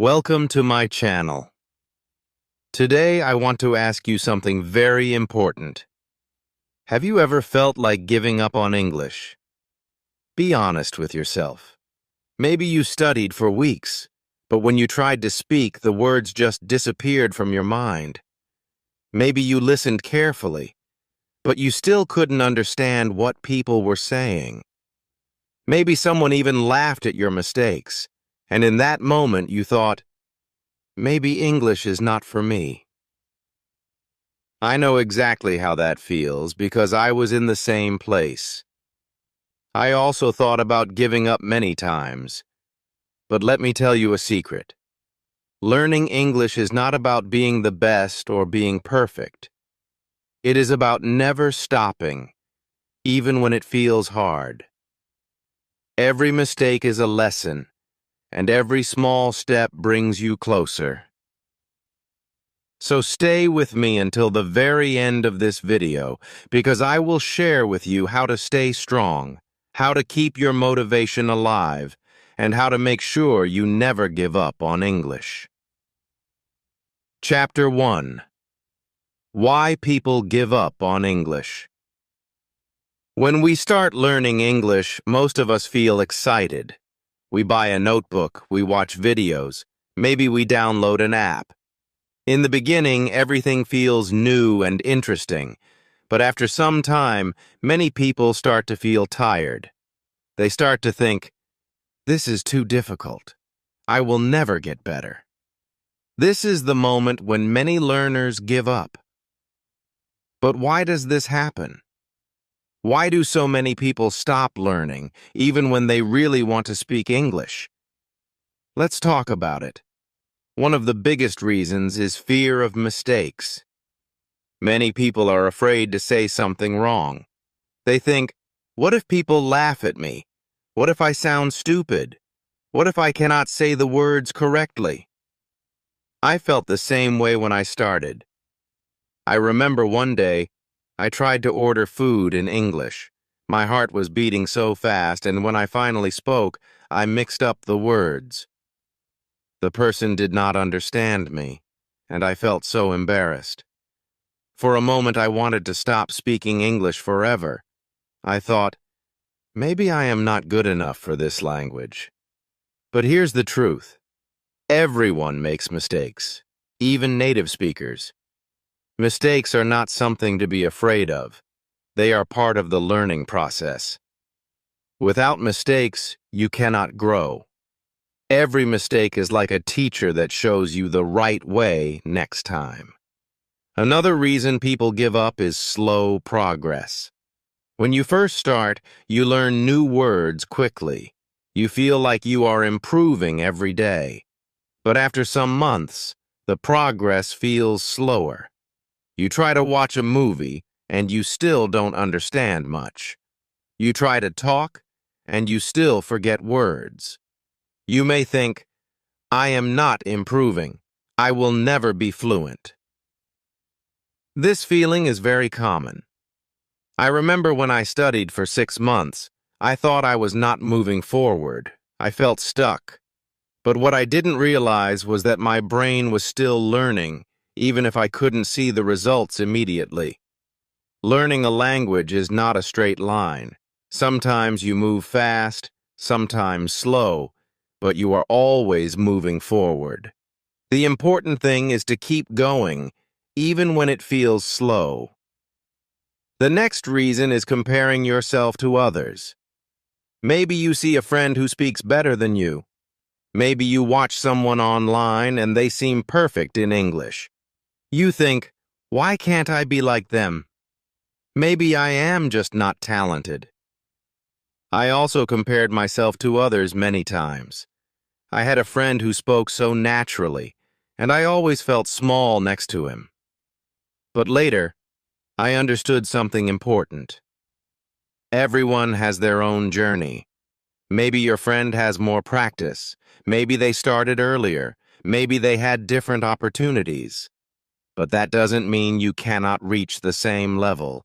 Welcome to my channel. Today I want to ask you something very important. Have you ever felt like giving up on English? Be honest with yourself. Maybe you studied for weeks, but when you tried to speak, the words just disappeared from your mind. Maybe you listened carefully, but you still couldn't understand what people were saying. Maybe someone even laughed at your mistakes, and in that moment you thought, maybe English is not for me. I know exactly how that feels because I was in the same place. I also thought about giving up many times. But let me tell you a secret. Learning English is not about being the best or being perfect. It is about never stopping, even when it feels hard. Every mistake is a lesson, and every small step brings you closer. So stay with me until the very end of this video, because I will share with you how to stay strong, how to keep your motivation alive, and how to make sure you never give up on English. Chapter 1. Why People Give Up on English. When we start learning English, most of us feel excited. We buy a notebook, we watch videos, maybe we download an app. In the beginning, everything feels new and interesting, but after some time, many people start to feel tired. They start to think, this is too difficult. I will never get better. This is the moment when many learners give up. But why does this happen? Why do so many people stop learning, even when they really want to speak English? Let's talk about it. One of the biggest reasons is fear of mistakes. Many people are afraid to say something wrong. They think, what if people laugh at me? What if I sound stupid? What if I cannot say the words correctly? I felt the same way when I started. I remember one day, I tried to order food in English. My heart was beating so fast, and when I finally spoke, I mixed up the words. The person did not understand me, and I felt so embarrassed. For a moment, I wanted to stop speaking English forever. I thought, maybe I am not good enough for this language. But here's the truth. Everyone makes mistakes, even native speakers. Mistakes are not something to be afraid of. They are part of the learning process. Without mistakes, you cannot grow. Every mistake is like a teacher that shows you the right way next time. Another reason people give up is slow progress. When you first start, you learn new words quickly. You feel like you are improving every day. But after some months, the progress feels slower. You try to watch a movie, and you still don't understand much. You try to talk, and you still forget words. You may think, I am not improving. I will never be fluent. This feeling is very common. I remember when I studied for 6 months, I thought I was not moving forward. I felt stuck. But what I didn't realize was that my brain was still learning, even if I couldn't see the results immediately. Learning a language is not a straight line. Sometimes you move fast, sometimes slow, but you are always moving forward. The important thing is to keep going, even when it feels slow. The next reason is comparing yourself to others. Maybe you see a friend who speaks better than you. Maybe you watch someone online and they seem perfect in English. You think, why can't I be like them? Maybe I am just not talented. I also compared myself to others many times. I had a friend who spoke so naturally, and I always felt small next to him. But later, I understood something important. Everyone has their own journey. Maybe your friend has more practice. Maybe they started earlier. Maybe they had different opportunities. But that doesn't mean you cannot reach the same level.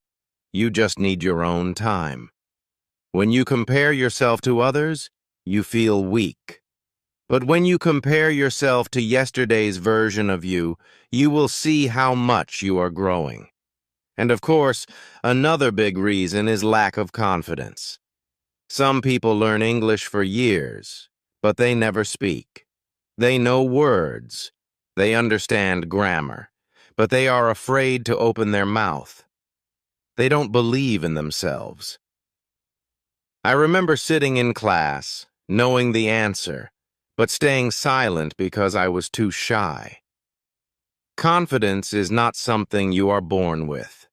You just need your own time. When you compare yourself to others, you feel weak. But when you compare yourself to yesterday's version of you, you will see how much you are growing. And of course, another big reason is lack of confidence. Some people learn English for years, but they never speak. They know words. They understand grammar, but they are afraid to open their mouth. They don't believe in themselves. I remember sitting in class, knowing the answer, but staying silent because I was too shy. Confidence is not something you are born with.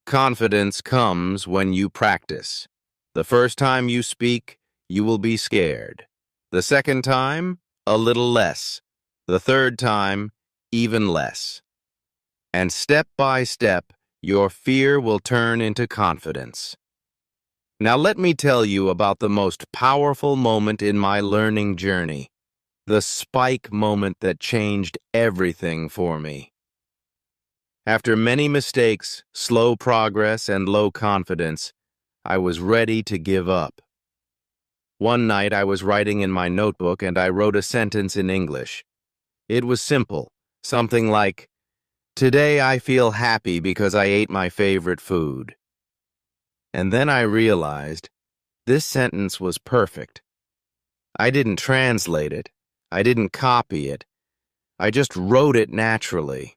Confidence comes when you practice. The first time you speak, you will be scared. The second time, a little less. The third time, even less. And step by step, your fear will turn into confidence. Now let me tell you about the most powerful moment in my learning journey, the spike moment that changed everything for me. After many mistakes, slow progress, and low confidence, I was ready to give up. One night I was writing in my notebook and I wrote a sentence in English. It was simple, something like, "Today I feel happy because I ate my favorite food." And then I realized this sentence was perfect. I didn't translate it. I didn't copy it. I just wrote it naturally.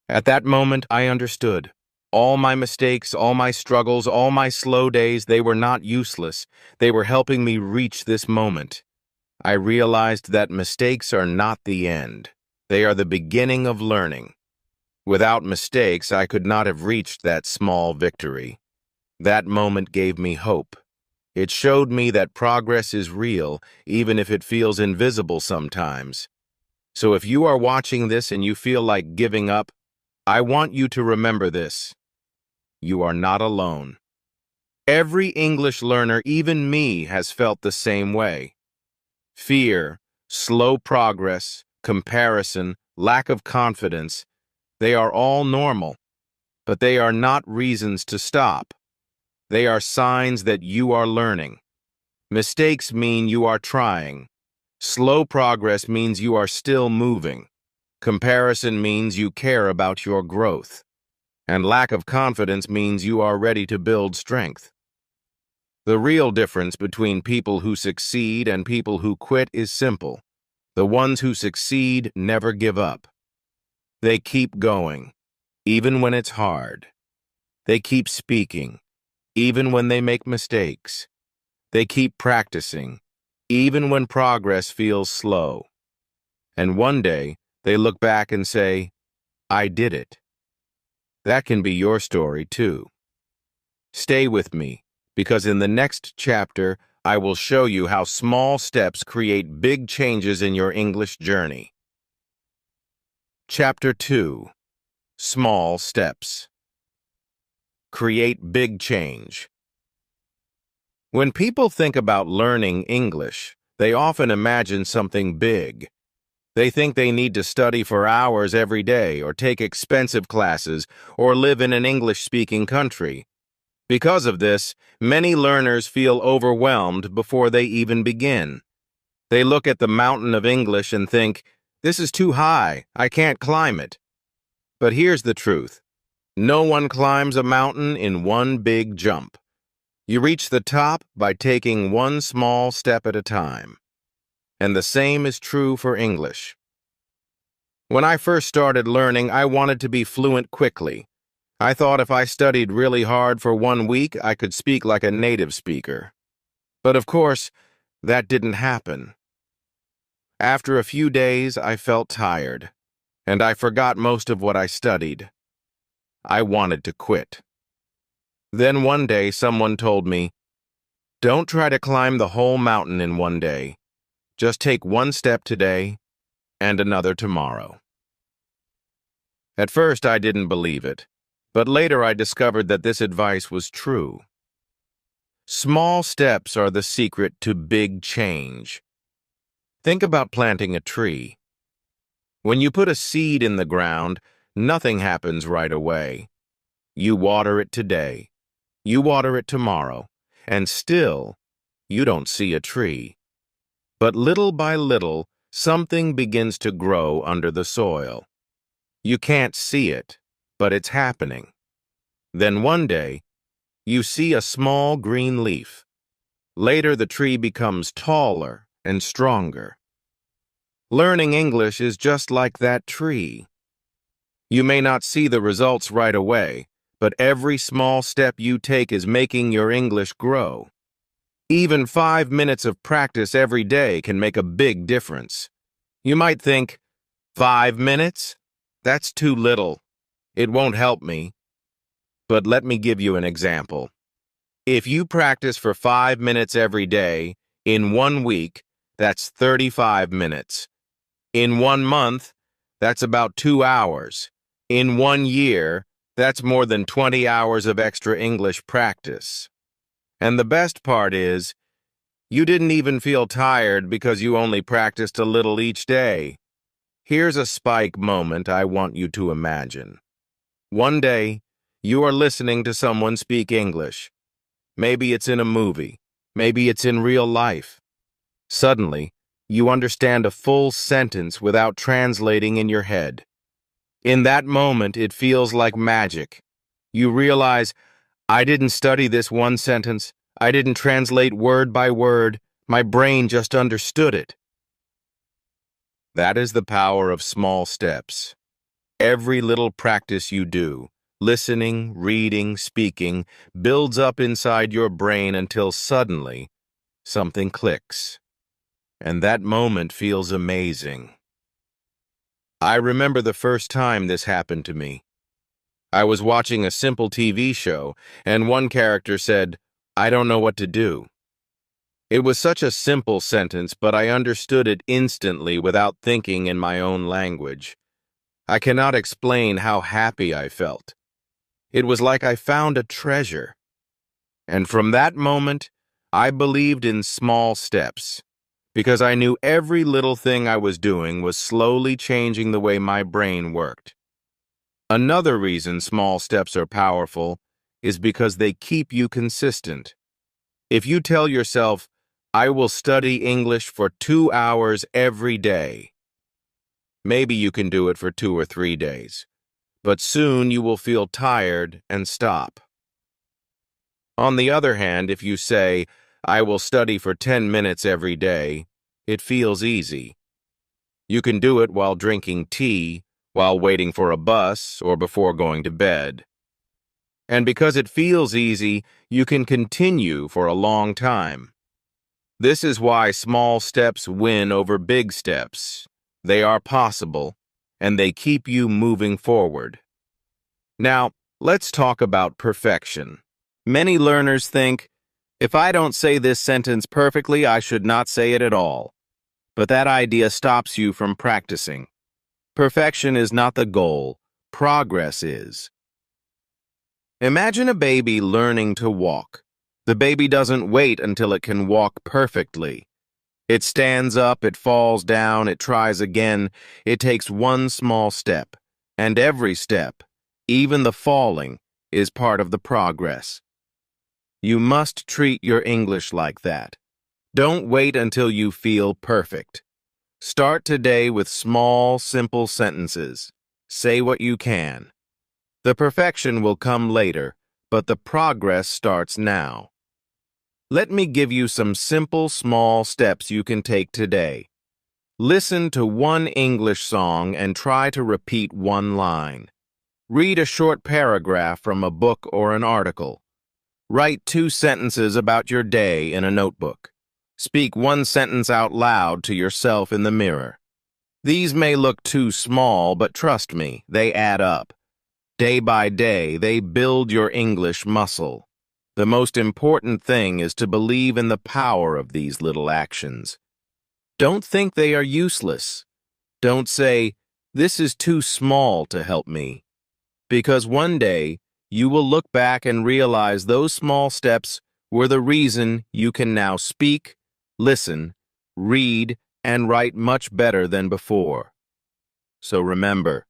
At that moment, I understood. All my mistakes, all my struggles, all my slow days, they were not useless. They were helping me reach this moment. I realized that mistakes are not the end. They are the beginning of learning. Without mistakes, I could not have reached that small victory. That moment gave me hope. It showed me that progress is real, even if it feels invisible sometimes. So if you are watching this and you feel like giving up, I want you to remember this. You are not alone. Every English learner, even me, has felt the same way. Fear, slow progress, comparison, lack of confidence, they are all normal, but they are not reasons to stop. They are signs that you are learning. Mistakes mean you are trying. Slow progress means you are still moving. Comparison means you care about your growth. And lack of confidence means you are ready to build strength. The real difference between people who succeed and people who quit is simple. The ones who succeed never give up. They keep going, even when it's hard. They keep speaking, even when they make mistakes. They keep practicing, even when progress feels slow. And one day, they look back and say, "I did it." That can be your story, too. Stay with me, because in the next chapter, I will show you how small steps create big changes in your English journey. Chapter 2. Small Steps. Create big change. When people think about learning English, they often imagine something big. They think they need to study for hours every day, or take expensive classes, or live in an English-speaking country. Because of this, many learners feel overwhelmed before they even begin. They look at the mountain of English and think, "This is too high, I can't climb it." But here's the truth. No one climbs a mountain in one big jump. You reach the top by taking one small step at a time. And the same is true for English. When I first started learning, I wanted to be fluent quickly. I thought if I studied really hard for 1 week, I could speak like a native speaker. But of course, that didn't happen. After a few days, I felt tired, and I forgot most of what I studied. I wanted to quit. Then one day, someone told me, "Don't try to climb the whole mountain in one day. Just take one step today and another tomorrow." At first, I didn't believe it, but later I discovered that this advice was true. Small steps are the secret to big change. Think about planting a tree. When you put a seed in the ground, nothing happens right away. You water it today, you water it tomorrow, and still, you don't see a tree. But little by little, something begins to grow under the soil. You can't see it, but it's happening. Then one day, you see a small green leaf. Later, the tree becomes taller and stronger. Learning English is just like that tree. You may not see the results right away, but every small step you take is making your English grow. Even 5 minutes of practice every day can make a big difference. You might think, 5 minutes? That's too little. It won't help me. But let me give you an example. If you practice for 5 minutes every day, in 1 week, that's 35 minutes. In 1 month, that's about 2 hours. In 1 year, that's more than 20 hours of extra English practice. And the best part is, you didn't even feel tired because you only practiced a little each day. Here's a spike moment I want you to imagine. One day, you are listening to someone speak English. Maybe it's in a movie. Maybe it's in real life. Suddenly, you understand a full sentence without translating in your head. In that moment, it feels like magic. You realize, I didn't study this one sentence. I didn't translate word by word. My brain just understood it. That is the power of small steps. Every little practice you do, listening, reading, speaking, builds up inside your brain until suddenly something clicks. And that moment feels amazing. I remember the first time this happened to me. I was watching a simple TV show, and one character said, "I don't know what to do." It was such a simple sentence, but I understood it instantly without thinking in my own language. I cannot explain how happy I felt. It was like I found a treasure. And from that moment, I believed in small steps, because I knew every little thing I was doing was slowly changing the way my brain worked. Another reason small steps are powerful is because they keep you consistent. If you tell yourself, I will study English for 2 hours every day, maybe you can do it for 2 or 3 days, but soon you will feel tired and stop. On the other hand, if you say, I will study for 10 minutes every day, it feels easy. You can do it while drinking tea, while waiting for a bus, or before going to bed. And because it feels easy, you can continue for a long time. This is why small steps win over big steps. They are possible, and they keep you moving forward. Now, let's talk about perfection. Many learners think, if I don't say this sentence perfectly, I should not say it at all. But that idea stops you from practicing. Perfection is not the goal. Progress is. Imagine a baby learning to walk. The baby doesn't wait until it can walk perfectly. It stands up, it falls down, it tries again. It takes one small step. And every step, even the falling, is part of the progress. You must treat your English like that. Don't wait until you feel perfect. Start today with small, simple sentences. Say what you can. The perfection will come later, but the progress starts now. Let me give you some simple, small steps you can take today. Listen to one English song and try to repeat one line. Read a short paragraph from a book or an article. Write 2 sentences about your day in a notebook. Speak 1 sentence out loud to yourself in the mirror. These may look too small, but trust me, they add up. Day by day, they build your English muscle. The most important thing is to believe in the power of these little actions. Don't think they are useless. Don't say, this is too small to help me. Because one day, you will look back and realize those small steps were the reason you can now speak, listen, read, and write much better than before. So remember,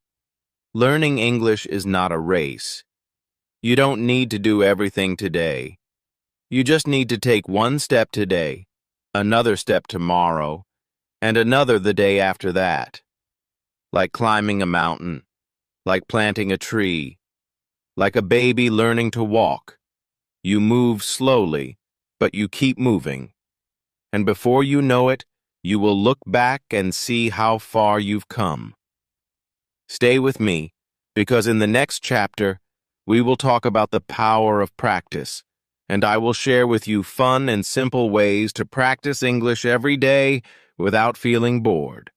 learning English is not a race. You don't need to do everything today. You just need to take one step today, another step tomorrow, and another the day after that. Like climbing a mountain, like planting a tree, like a baby learning to walk. You move slowly, but you keep moving. And before you know it, you will look back and see how far you've come. Stay with me, because in the next chapter, we will talk about the power of practice, and I will share with you fun and simple ways to practice English every day without feeling bored.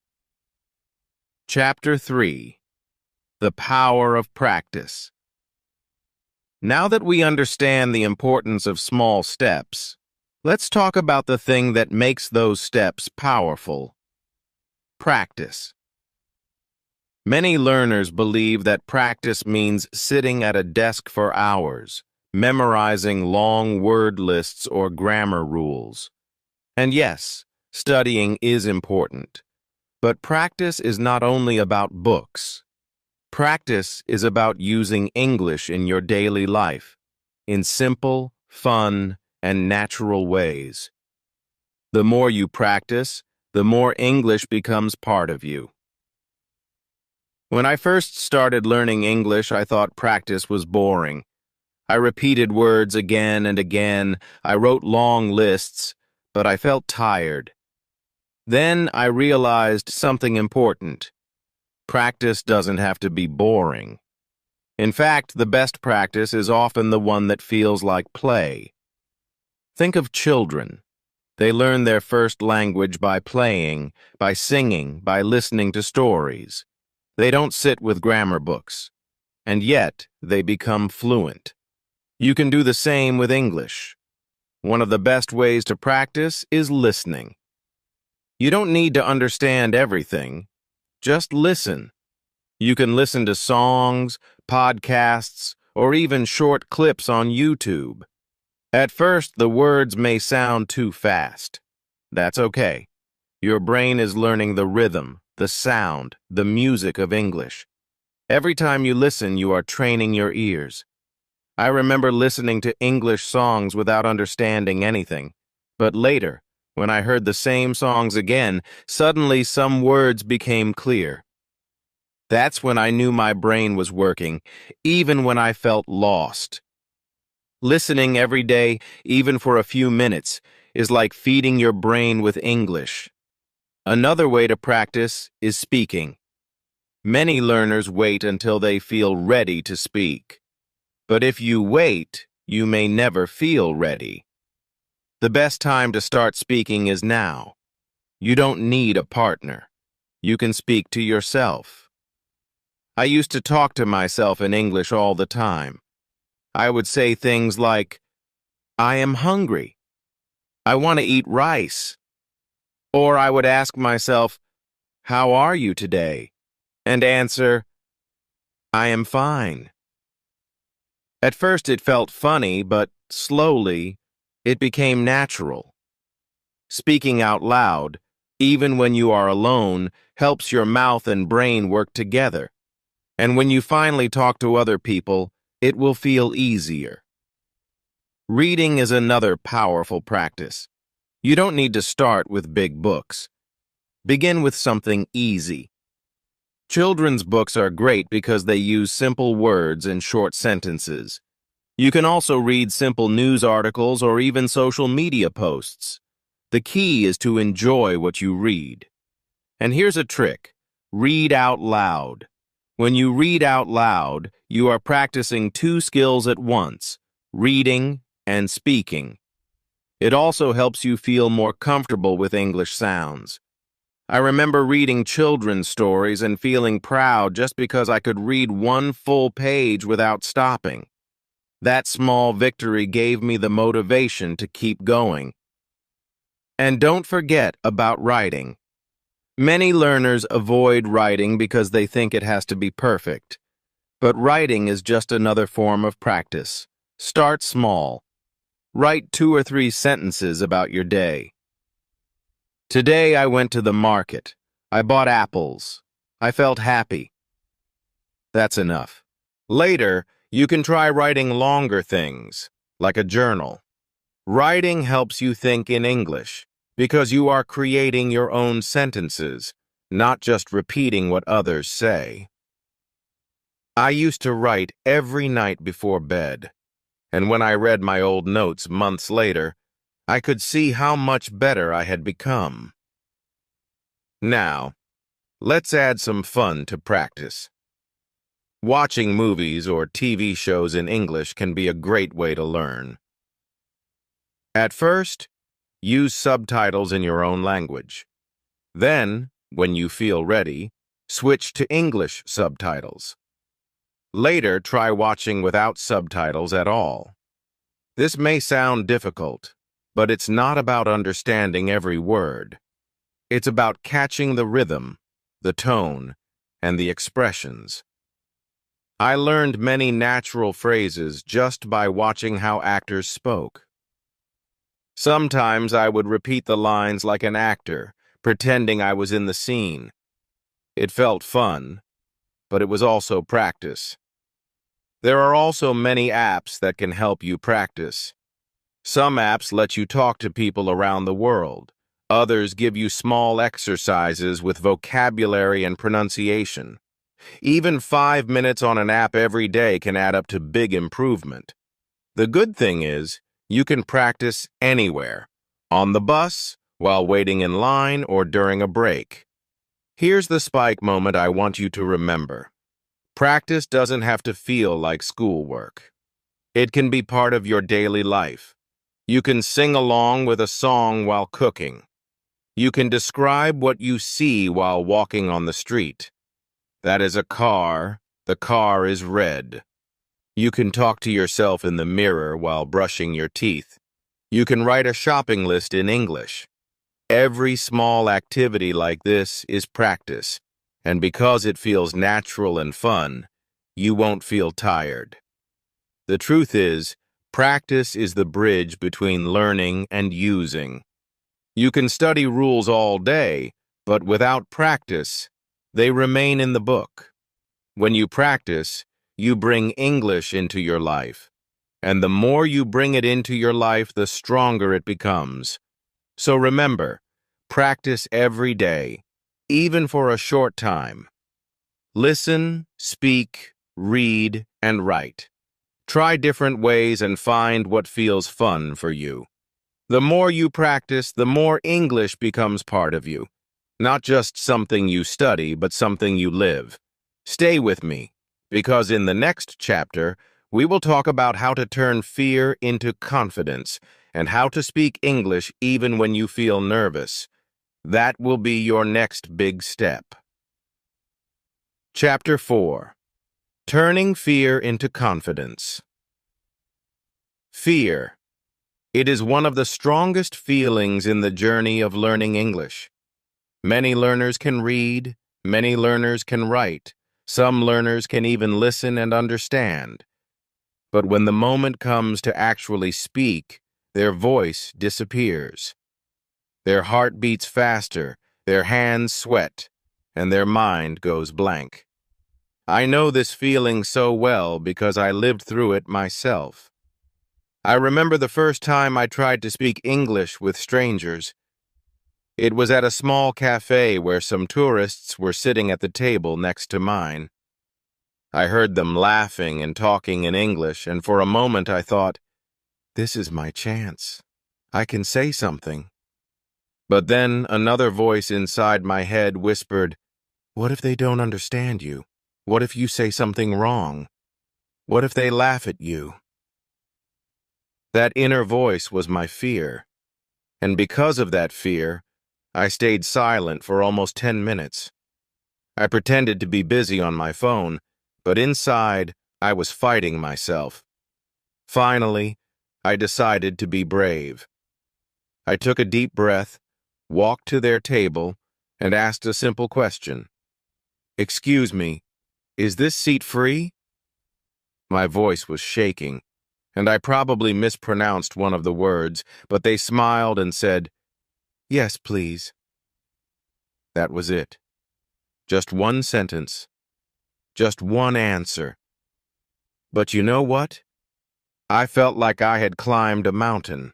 Chapter 3: The Power of Practice. Now that we understand the importance of small steps, let's talk about the thing that makes those steps powerful: practice. Many learners believe that practice means sitting at a desk for hours, memorizing long word lists or grammar rules. And yes, studying is important. But practice is not only about books. Practice is about using English in your daily life, in simple, fun, and natural ways. The more you practice, the more English becomes part of you. When I first started learning English, I thought practice was boring. I repeated words again and again. I wrote long lists, but I felt tired. Then I realized something important. Practice doesn't have to be boring. In fact, the best practice is often the one that feels like play. Think of children. They learn their first language by playing, by singing, by listening to stories. They don't sit with grammar books, and yet they become fluent. You can do the same with English. One of the best ways to practice is listening. You don't need to understand everything. Just listen. You can listen to songs, podcasts, or even short clips on YouTube. At first, the words may sound too fast. That's okay. Your brain is learning the rhythm, the sound, the music of English. Every time you listen, you are training your ears. I remember listening to English songs without understanding anything. But later, when I heard the same songs again, suddenly some words became clear. That's when I knew my brain was working, even when I felt lost. Listening every day, even for a few minutes, is like feeding your brain with English. Another way to practice is speaking. Many learners wait until they feel ready to speak. But if you wait, you may never feel ready. The best time to start speaking is now. You don't need a partner. You can speak to yourself. I used to talk to myself in English all the time. I would say things like, "I am hungry. I want to eat rice." Or I would ask myself, "How are you today?" and answer, "I am fine." At first it felt funny, but slowly it became natural. Speaking out loud, even when you are alone, helps your mouth and brain work together. And when you finally talk to other people, it will feel easier. Reading is another powerful practice. You don't need to start with big books. Begin with something easy. Children's books are great because they use simple words and short sentences. You can also read simple news articles or even social media posts. The key is to enjoy what you read. And here's a trick: read out loud. When you read out loud, you are practicing two skills at once: reading and speaking. It also helps you feel more comfortable with English sounds. I remember reading children's stories and feeling proud just because I could read one full page without stopping. That small victory gave me the motivation to keep going. And don't forget about writing. Many learners avoid writing because they think it has to be perfect. But writing is just another form of practice. Start small. Write 2 or 3 sentences about your day. Today I went to the market. I bought apples. I felt happy. That's enough. Later, you can try writing longer things, like a journal. Writing helps you think in English. because you are creating your own sentences, not just repeating what others say. I used to write every night before bed, and when I read my old notes months later, I could see how much better I had become. Now, let's add some fun to practice. Watching movies or TV shows in English can be a great way to learn. At first, use subtitles in your own language. Then, when you feel ready, switch to English subtitles. Later, try watching without subtitles at all. This may sound difficult, but it's not about understanding every word. It's about catching the rhythm, the tone, and the expressions. I learned many natural phrases just by watching how actors spoke. Sometimes I would repeat the lines like an actor, pretending I was in the scene. It felt fun, but it was also practice. There are also many apps that can help you practice. Some apps let you talk to people around the world. Others give you small exercises with vocabulary and pronunciation. Even 5 minutes on an app every day can add up to big improvement. The good thing is, you can practice anywhere, on the bus, while waiting in line, or during a break. Here's the spike moment I want you to remember. Practice doesn't have to feel like schoolwork. It can be part of your daily life. You can sing along with a song while cooking. You can describe what you see while walking on the street. That is a car. The car is red. You can talk to yourself in the mirror while brushing your teeth. You can write a shopping list in English. Every small activity like this is practice, and because it feels natural and fun, you won't feel tired. The truth is, practice is the bridge between learning and using. You can study rules all day, but without practice, they remain in the book. When you practice, you bring English into your life. And the more you bring it into your life, the stronger it becomes. So remember, practice every day, even for a short time. Listen, speak, read, and write. Try different ways and find what feels fun for you. The more you practice, the more English becomes part of you. Not just something you study, but something you live. Stay with me, because in the next chapter, we will talk about how to turn fear into confidence and how to speak English even when you feel nervous. That will be your next big step. Chapter 4. Turning Fear into Confidence. Fear. It is one of the strongest feelings in the journey of learning English. Many learners can read, many learners can write, some learners can even listen and understand. But when the moment comes to actually speak, their voice disappears. Their heart beats faster, their hands sweat, and their mind goes blank. I know this feeling so well because I lived through it myself. I remember the first time I tried to speak English with strangers. It was at a small cafe where some tourists were sitting at the table next to mine. I heard them laughing and talking in English, and for a moment I thought, this is my chance. I can say something. But then another voice inside my head whispered, what if they don't understand you? What if you say something wrong? What if they laugh at you? That inner voice was my fear. And because of that fear, I stayed silent for almost 10 minutes. I pretended to be busy on my phone, but inside, I was fighting myself. Finally, I decided to be brave. I took a deep breath, walked to their table, and asked a simple question. Excuse me, is this seat free? My voice was shaking, and I probably mispronounced one of the words, but they smiled and said, yes, please. That was it. Just one sentence. Just one answer. But you know what? I felt like I had climbed a mountain.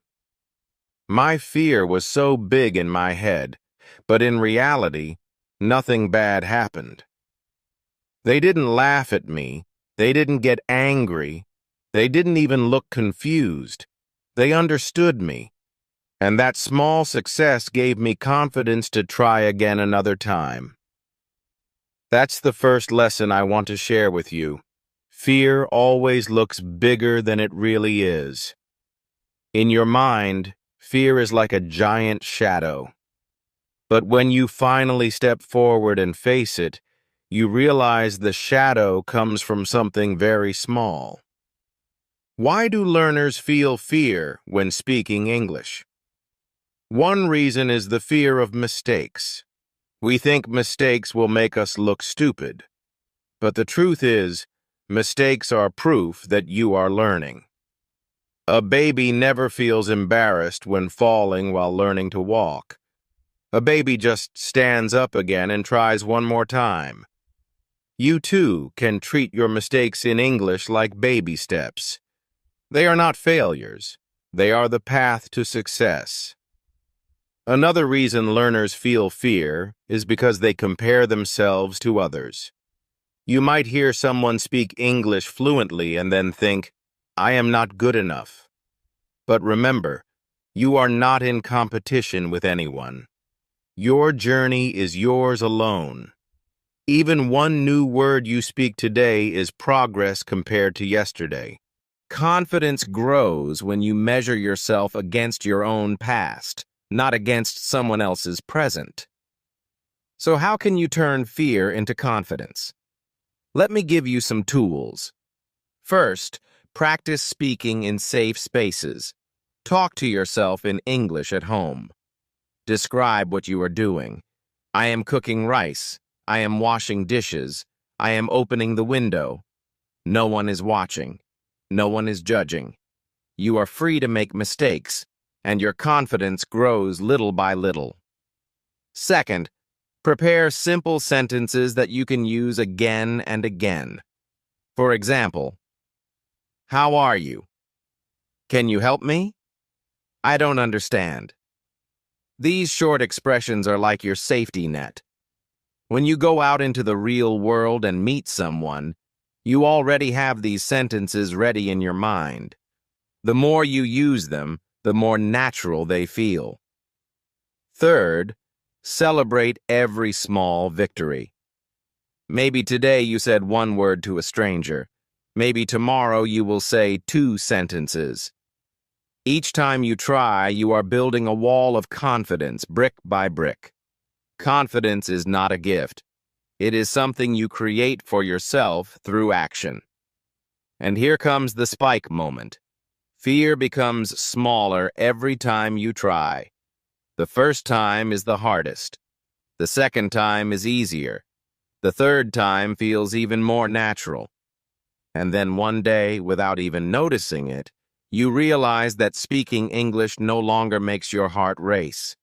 My fear was so big in my head, but in reality, nothing bad happened. They didn't laugh at me. They didn't get angry. They didn't even look confused. They understood me. And that small success gave me confidence to try again another time. That's the first lesson I want to share with you. Fear always looks bigger than it really is. In your mind, fear is like a giant shadow. But when you finally step forward and face it, you realize the shadow comes from something very small. Why do learners feel fear when speaking English? One reason is the fear of mistakes. We think mistakes will make us look stupid. But the truth is, mistakes are proof that you are learning. A baby never feels embarrassed when falling while learning to walk. A baby just stands up again and tries one more time. You too can treat your mistakes in English like baby steps. They are not failures. They are the path to success. Another reason learners feel fear is because they compare themselves to others. You might hear someone speak English fluently and then think, I am not good enough. But remember, you are not in competition with anyone. Your journey is yours alone. Even one new word you speak today is progress compared to yesterday. Confidence grows when you measure yourself against your own past, not against someone else's present. So how can you turn fear into confidence? Let me give you some tools. First, practice speaking in safe spaces. Talk to yourself in English at home. Describe what you are doing. I am cooking rice. I am washing dishes. I am opening the window. No one is watching. No one is judging. You are free to make mistakes, and your confidence grows little by little. Second, prepare simple sentences that you can use again and again. For example, how are you? Can you help me? I don't understand. These short expressions are like your safety net. When you go out into the real world and meet someone, you already have these sentences ready in your mind. The more you use them, the more natural they feel. Third, celebrate every small victory. Maybe today you said one word to a stranger. Maybe tomorrow you will say 2 sentences. Each time you try, you are building a wall of confidence, brick by brick. Confidence is not a gift. It is something you create for yourself through action. And here comes the spike moment. Fear becomes smaller every time you try. The first time is the hardest. The second time is easier. The third time feels even more natural. And then one day, without even noticing it, you realize that speaking English no longer makes your heart race.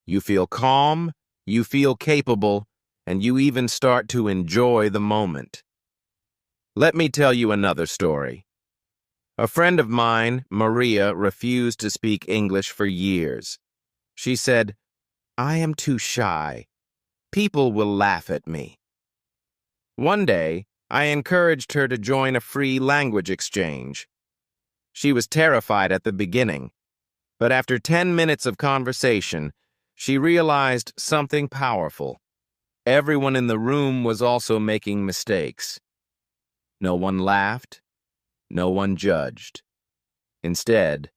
You feel calm, you feel capable, and you even start to enjoy the moment. Let me tell you another story. A friend of mine, Maria, refused to speak English for years. She said, I am too shy. People will laugh at me. One day, I encouraged her to join a free language exchange. She was terrified at the beginning, but after 10 minutes of conversation, she realized something powerful. Everyone in the room was also making mistakes. No one laughed. No one judged. Instead,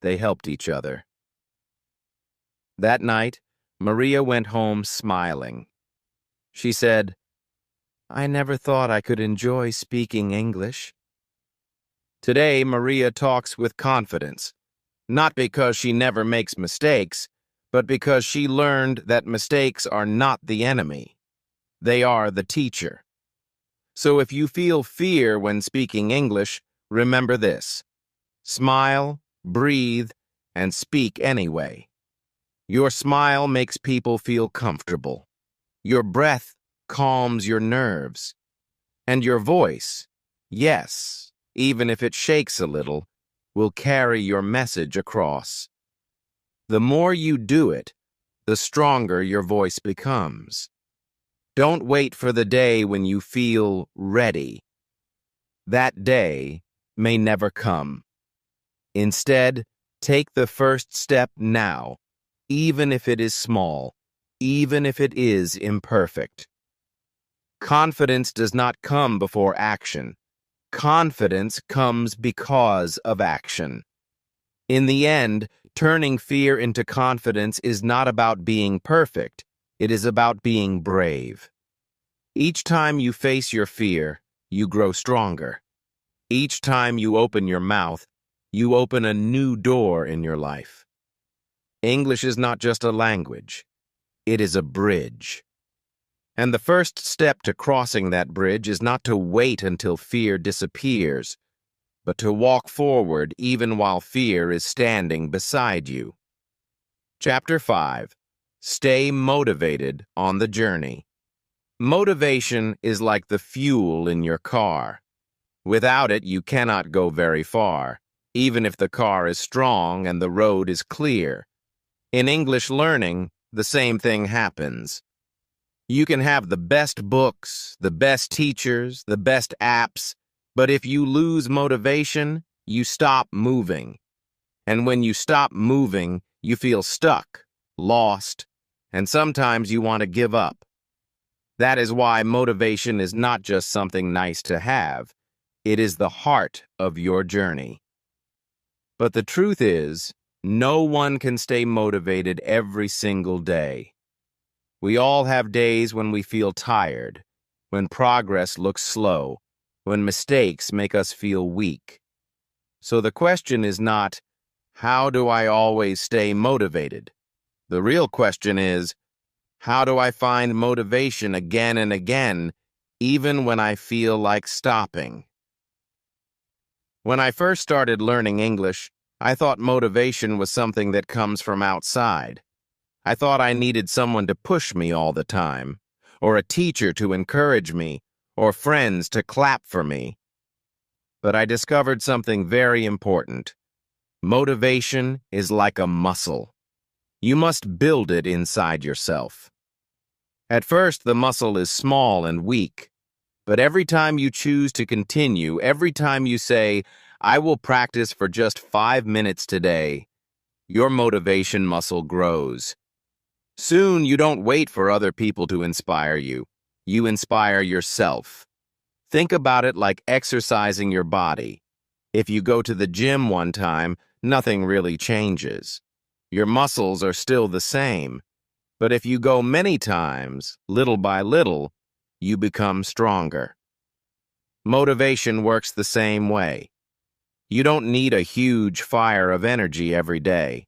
they helped each other. That night, Maria went home smiling. She said, I never thought I could enjoy speaking English. Today, Maria talks with confidence, not because she never makes mistakes, but because she learned that mistakes are not the enemy. They are the teacher. So if you feel fear when speaking English, remember this. Smile, breathe, and speak anyway. Your smile makes people feel comfortable. Your breath calms your nerves. And your voice, yes, even if it shakes a little, will carry your message across. The more you do it, the stronger your voice becomes. Don't wait for the day when you feel ready. That day may never come. Instead, take the first step now, even if it is small, even if it is imperfect. Confidence does not come before action. Confidence comes because of action. In the end, turning fear into confidence is not about being perfect. It is about being brave. Each time you face your fear, you grow stronger. Each time you open your mouth, you open a new door in your life. English is not just a language. It is a bridge. And the first step to crossing that bridge is not to wait until fear disappears, but to walk forward even while fear is standing beside you. Chapter 5. Stay motivated on the journey. Motivation is like the fuel in your car. Without it, you cannot go very far, even if the car is strong and the road is clear. In English learning, the same thing happens. You can have the best books, the best teachers, the best apps, but if you lose motivation, you stop moving. And when you stop moving, you feel stuck, lost, and sometimes you want to give up. That is why motivation is not just something nice to have. It is the heart of your journey. But the truth is, no one can stay motivated every single day. We all have days when we feel tired, when progress looks slow, when mistakes make us feel weak. So the question is not, how do I always stay motivated? The real question is, how do I find motivation again and again, even when I feel like stopping? When I first started learning English, I thought motivation was something that comes from outside. I thought I needed someone to push me all the time, or a teacher to encourage me, or friends to clap for me. But I discovered something very important. Motivation is like a muscle. You must build it inside yourself. At first, the muscle is small and weak, but every time you choose to continue, every time you say, I will practice for just 5 minutes today, your motivation muscle grows. Soon, you don't wait for other people to inspire you. You inspire yourself. Think about it like exercising your body. If you go to the gym one time, nothing really changes. Your muscles are still the same. But if you go many times, little by little, you become stronger. Motivation works the same way. You don't need a huge fire of energy every day.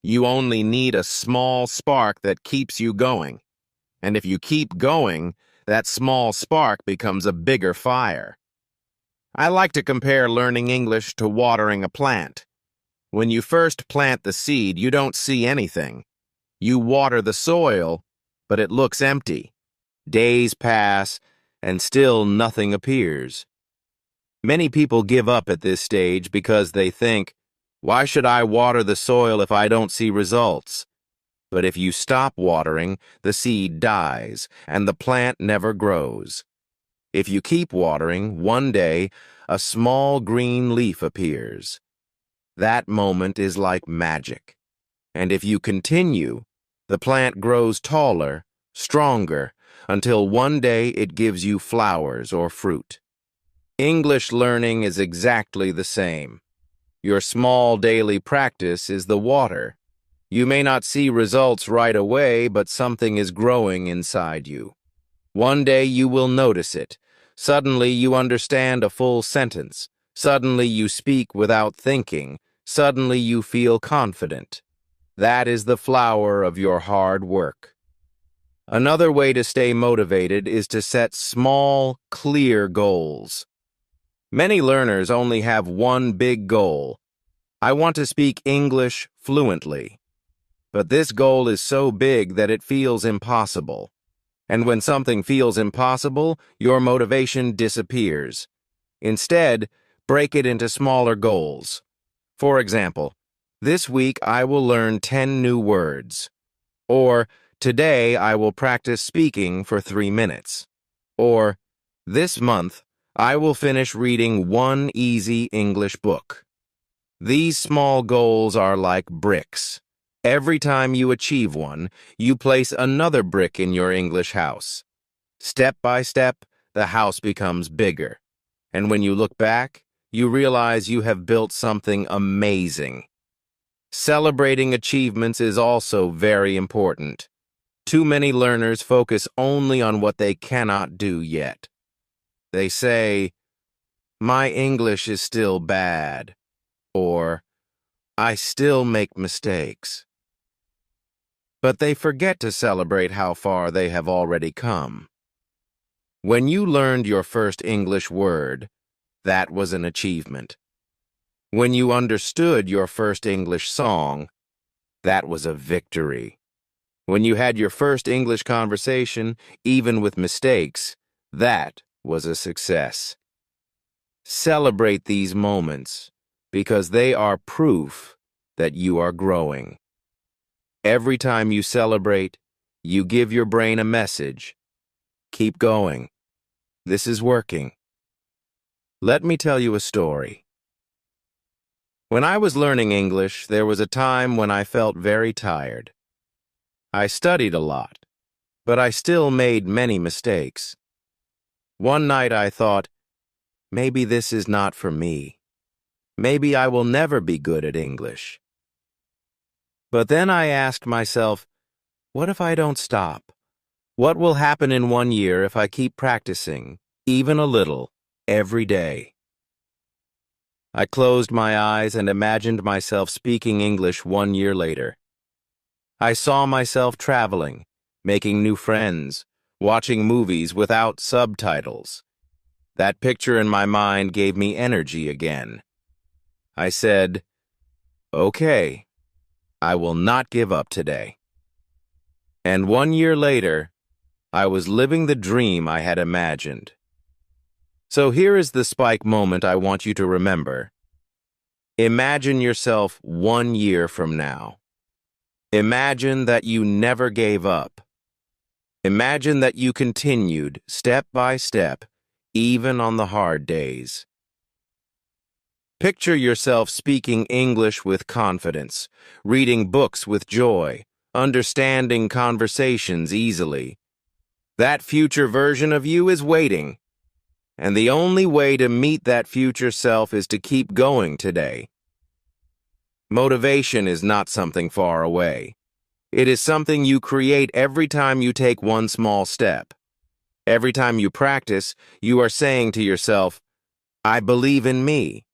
You only need a small spark that keeps you going. And if you keep going, that small spark becomes a bigger fire. I like to compare learning English to watering a plant. When you first plant the seed, you don't see anything. You water the soil, but it looks empty. Days pass, and still nothing appears. Many people give up at this stage because they think, why should I water the soil if I don't see results? But if you stop watering, the seed dies, and the plant never grows. If you keep watering, one day, a small green leaf appears. That moment is like magic. And if you continue, the plant grows taller, stronger, until one day it gives you flowers or fruit. English learning is exactly the same. Your small daily practice is the water. You may not see results right away, but something is growing inside you. One day you will notice it. Suddenly you understand a full sentence. Suddenly you speak without thinking. Suddenly you feel confident. That is the flower of your hard work. Another way to stay motivated is to set small, clear goals. Many learners only have one big goal. I want to speak English fluently. But this goal is so big that it feels impossible. And when something feels impossible, your motivation disappears. Instead, break it into smaller goals. For example, This week I will learn 10 new words. Or, today I will practice speaking for 3 minutes. Or, this month I will finish reading one easy English book. These small goals are like bricks. Every time you achieve one, you place another brick in your English house. Step by step, the house becomes bigger. And when you look back, you realize you have built something amazing. Celebrating achievements is also very important. Too many learners focus only on what they cannot do yet. They say, "My English is still bad," or "I still make mistakes." But they forget to celebrate how far they have already come. When you learned your first English word, that was an achievement. When you understood your first English song, that was a victory. When you had your first English conversation, even with mistakes, that was a success. Celebrate these moments because they are proof that you are growing. Every time you celebrate, you give your brain a message. Keep going. This is working. Let me tell you a story. When I was learning English, there was a time when I felt very tired. I studied a lot, but I still made many mistakes. One night I thought, maybe this is not for me. Maybe I will never be good at English. But then I asked myself, what if I don't stop? What will happen in 1 year if I keep practicing, even a little, every day? I closed my eyes and imagined myself speaking English 1 year later. I saw myself traveling, making new friends, watching movies without subtitles. That picture in my mind gave me energy again. I said, "Okay, I will not give up today." And 1 year later, I was living the dream I had imagined. So here is the spike moment I want you to remember. Imagine yourself 1 year from now. Imagine that you never gave up. Imagine that you continued step by step, even on the hard days. Picture yourself speaking English with confidence, reading books with joy, understanding conversations easily. That future version of you is waiting. And the only way to meet that future self is to keep going today. Motivation is not something far away. It is something you create every time you take one small step. Every time you practice, you are saying to yourself, "I believe in me."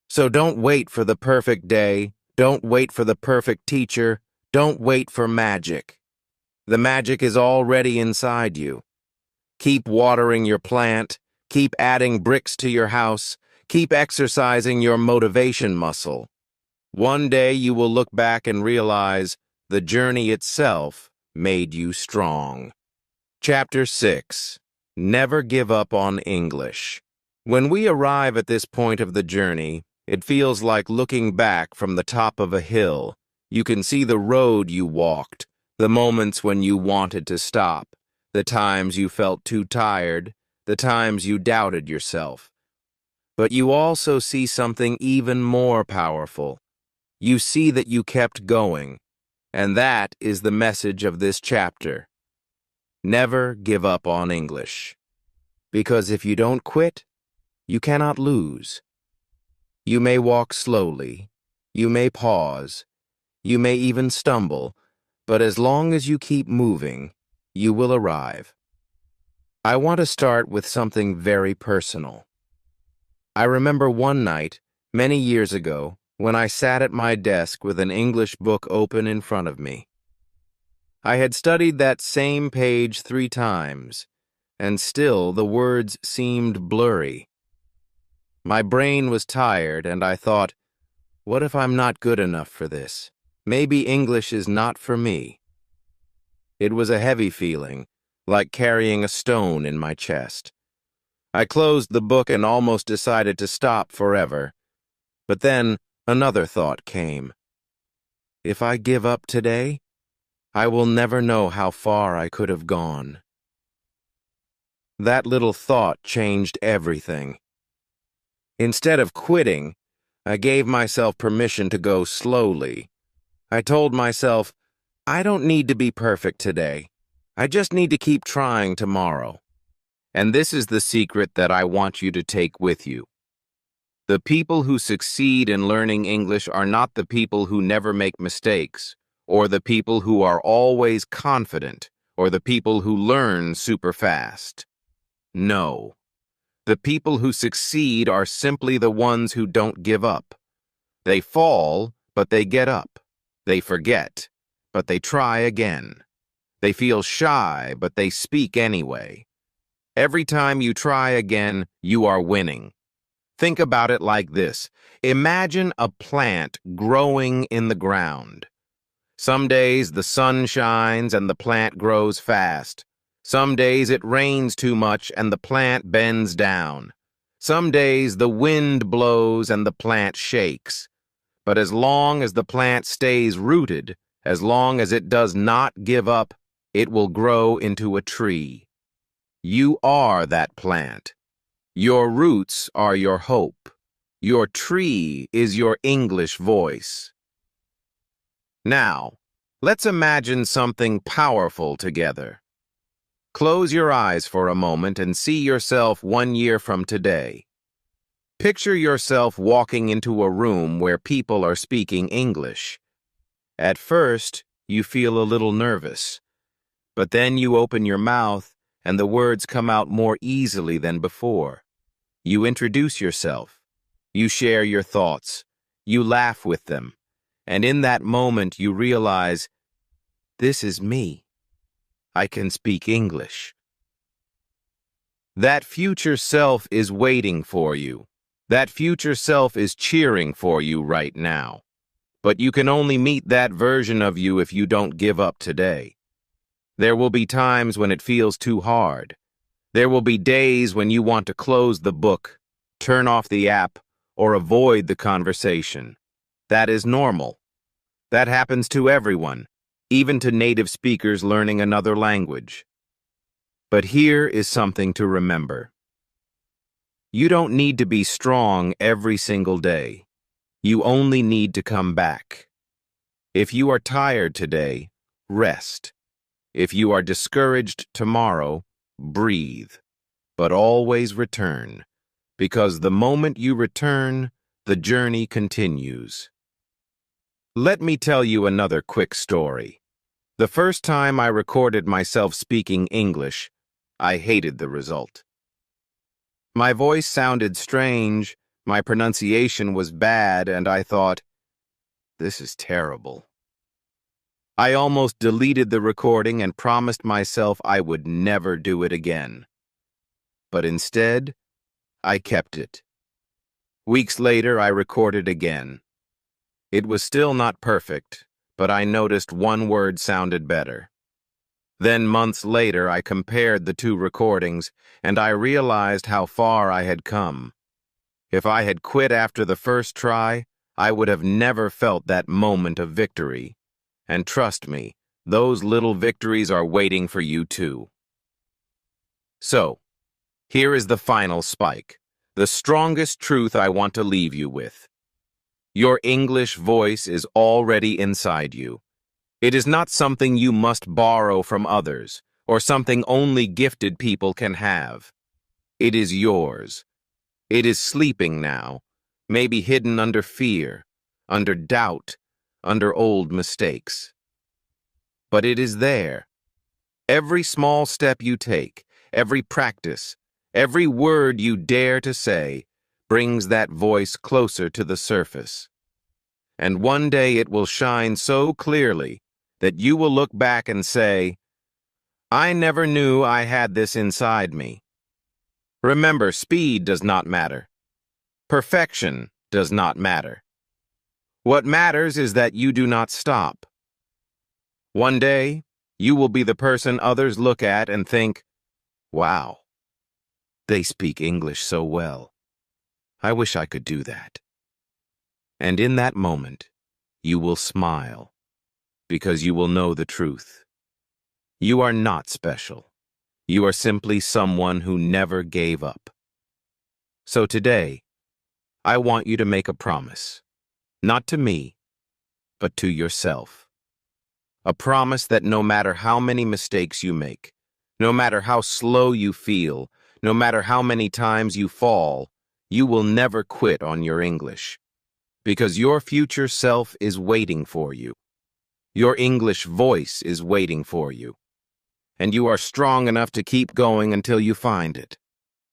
So don't wait for the perfect day. Don't wait for the perfect teacher. Don't wait for magic. The magic is already inside you. Keep watering your plant. Keep adding bricks to your house. Keep exercising your motivation muscle. One day you will look back and realize the journey itself made you strong. Chapter 6. Never give up on English. When we arrive at this point of the journey, it feels like looking back from the top of a hill. You can see the road you walked, the moments when you wanted to stop, the times you felt too tired, the times you doubted yourself. But you also see something even more powerful. You see that you kept going, and that is the message of this chapter. Never give up on English. Because if you don't quit, you cannot lose. You may walk slowly, you may pause, you may even stumble, but as long as you keep moving, you will arrive. I want to start with something very personal. I remember one night, many years ago, when I sat at my desk with an English book open in front of me. I had studied that same page 3 times, and still the words seemed blurry. My brain was tired, and I thought, what if I'm not good enough for this? Maybe English is not for me. It was a heavy feeling, like carrying a stone in my chest. I closed the book and almost decided to stop forever. But then another thought came. If I give up today, I will never know how far I could have gone. That little thought changed everything. Instead of quitting, I gave myself permission to go slowly. I told myself, I don't need to be perfect today. I just need to keep trying tomorrow. And this is the secret that I want you to take with you. The people who succeed in learning English are not the people who never make mistakes, or the people who are always confident, or the people who learn super fast. No. The people who succeed are simply the ones who don't give up. They fall, but they get up. They forget, but they try again. They feel shy, but they speak anyway. Every time you try again, you are winning. Think about it like this. Imagine a plant growing in the ground. Some days the sun shines and the plant grows fast. Some days it rains too much and the plant bends down. Some days the wind blows and the plant shakes. But as long as the plant stays rooted, as long as it does not give up, it will grow into a tree. You are that plant. Your roots are your hope. Your tree is your English voice. Now, let's imagine something powerful together. Close your eyes for a moment and see yourself 1 year from today. Picture yourself walking into a room where people are speaking English. At first, you feel a little nervous, but then you open your mouth and the words come out more easily than before. You introduce yourself. You share your thoughts. You laugh with them. And in that moment, you realize, this is me. I can speak English. That future self is waiting for you. That future self is cheering for you right now. But you can only meet that version of you if you don't give up today. There will be times when it feels too hard. There will be days when you want to close the book, turn off the app, or avoid the conversation. That is normal. That happens to everyone, even to native speakers learning another language. But here is something to remember. You don't need to be strong every single day. You only need to come back. If you are tired today, rest. If you are discouraged tomorrow, breathe. But always return, because the moment you return, the journey continues. Let me tell you another quick story. The first time I recorded myself speaking English, I hated the result. My voice sounded strange, my pronunciation was bad, and I thought, this is terrible. I almost deleted the recording and promised myself I would never do it again. But instead, I kept it. Weeks later, I recorded again. It was still not perfect, but I noticed one word sounded better. Then months later, I compared the two recordings, and I realized how far I had come. If I had quit after the first try, I would have never felt that moment of victory. And trust me, those little victories are waiting for you too. So, here is the final spike, the strongest truth I want to leave you with. Your English voice is already inside you. It is not something you must borrow from others, or something only gifted people can have. It is yours. It is sleeping now, maybe hidden under fear, under doubt, under old mistakes. But it is there. Every small step you take, every practice, every word you dare to say, brings that voice closer to the surface. And one day it will shine so clearly that you will look back and say, I never knew I had this inside me. Remember, speed does not matter. Perfection does not matter. What matters is that you do not stop. One day, you will be the person others look at and think, wow, they speak English so well. I wish I could do that. And in that moment, you will smile, because you will know the truth. You are not special. You are simply someone who never gave up. So today, I want you to make a promise, not to me, but to yourself. A promise that no matter how many mistakes you make, no matter how slow you feel, no matter how many times you fall, you will never quit on your English. Because your future self is waiting for you. Your English voice is waiting for you. And you are strong enough to keep going until you find it.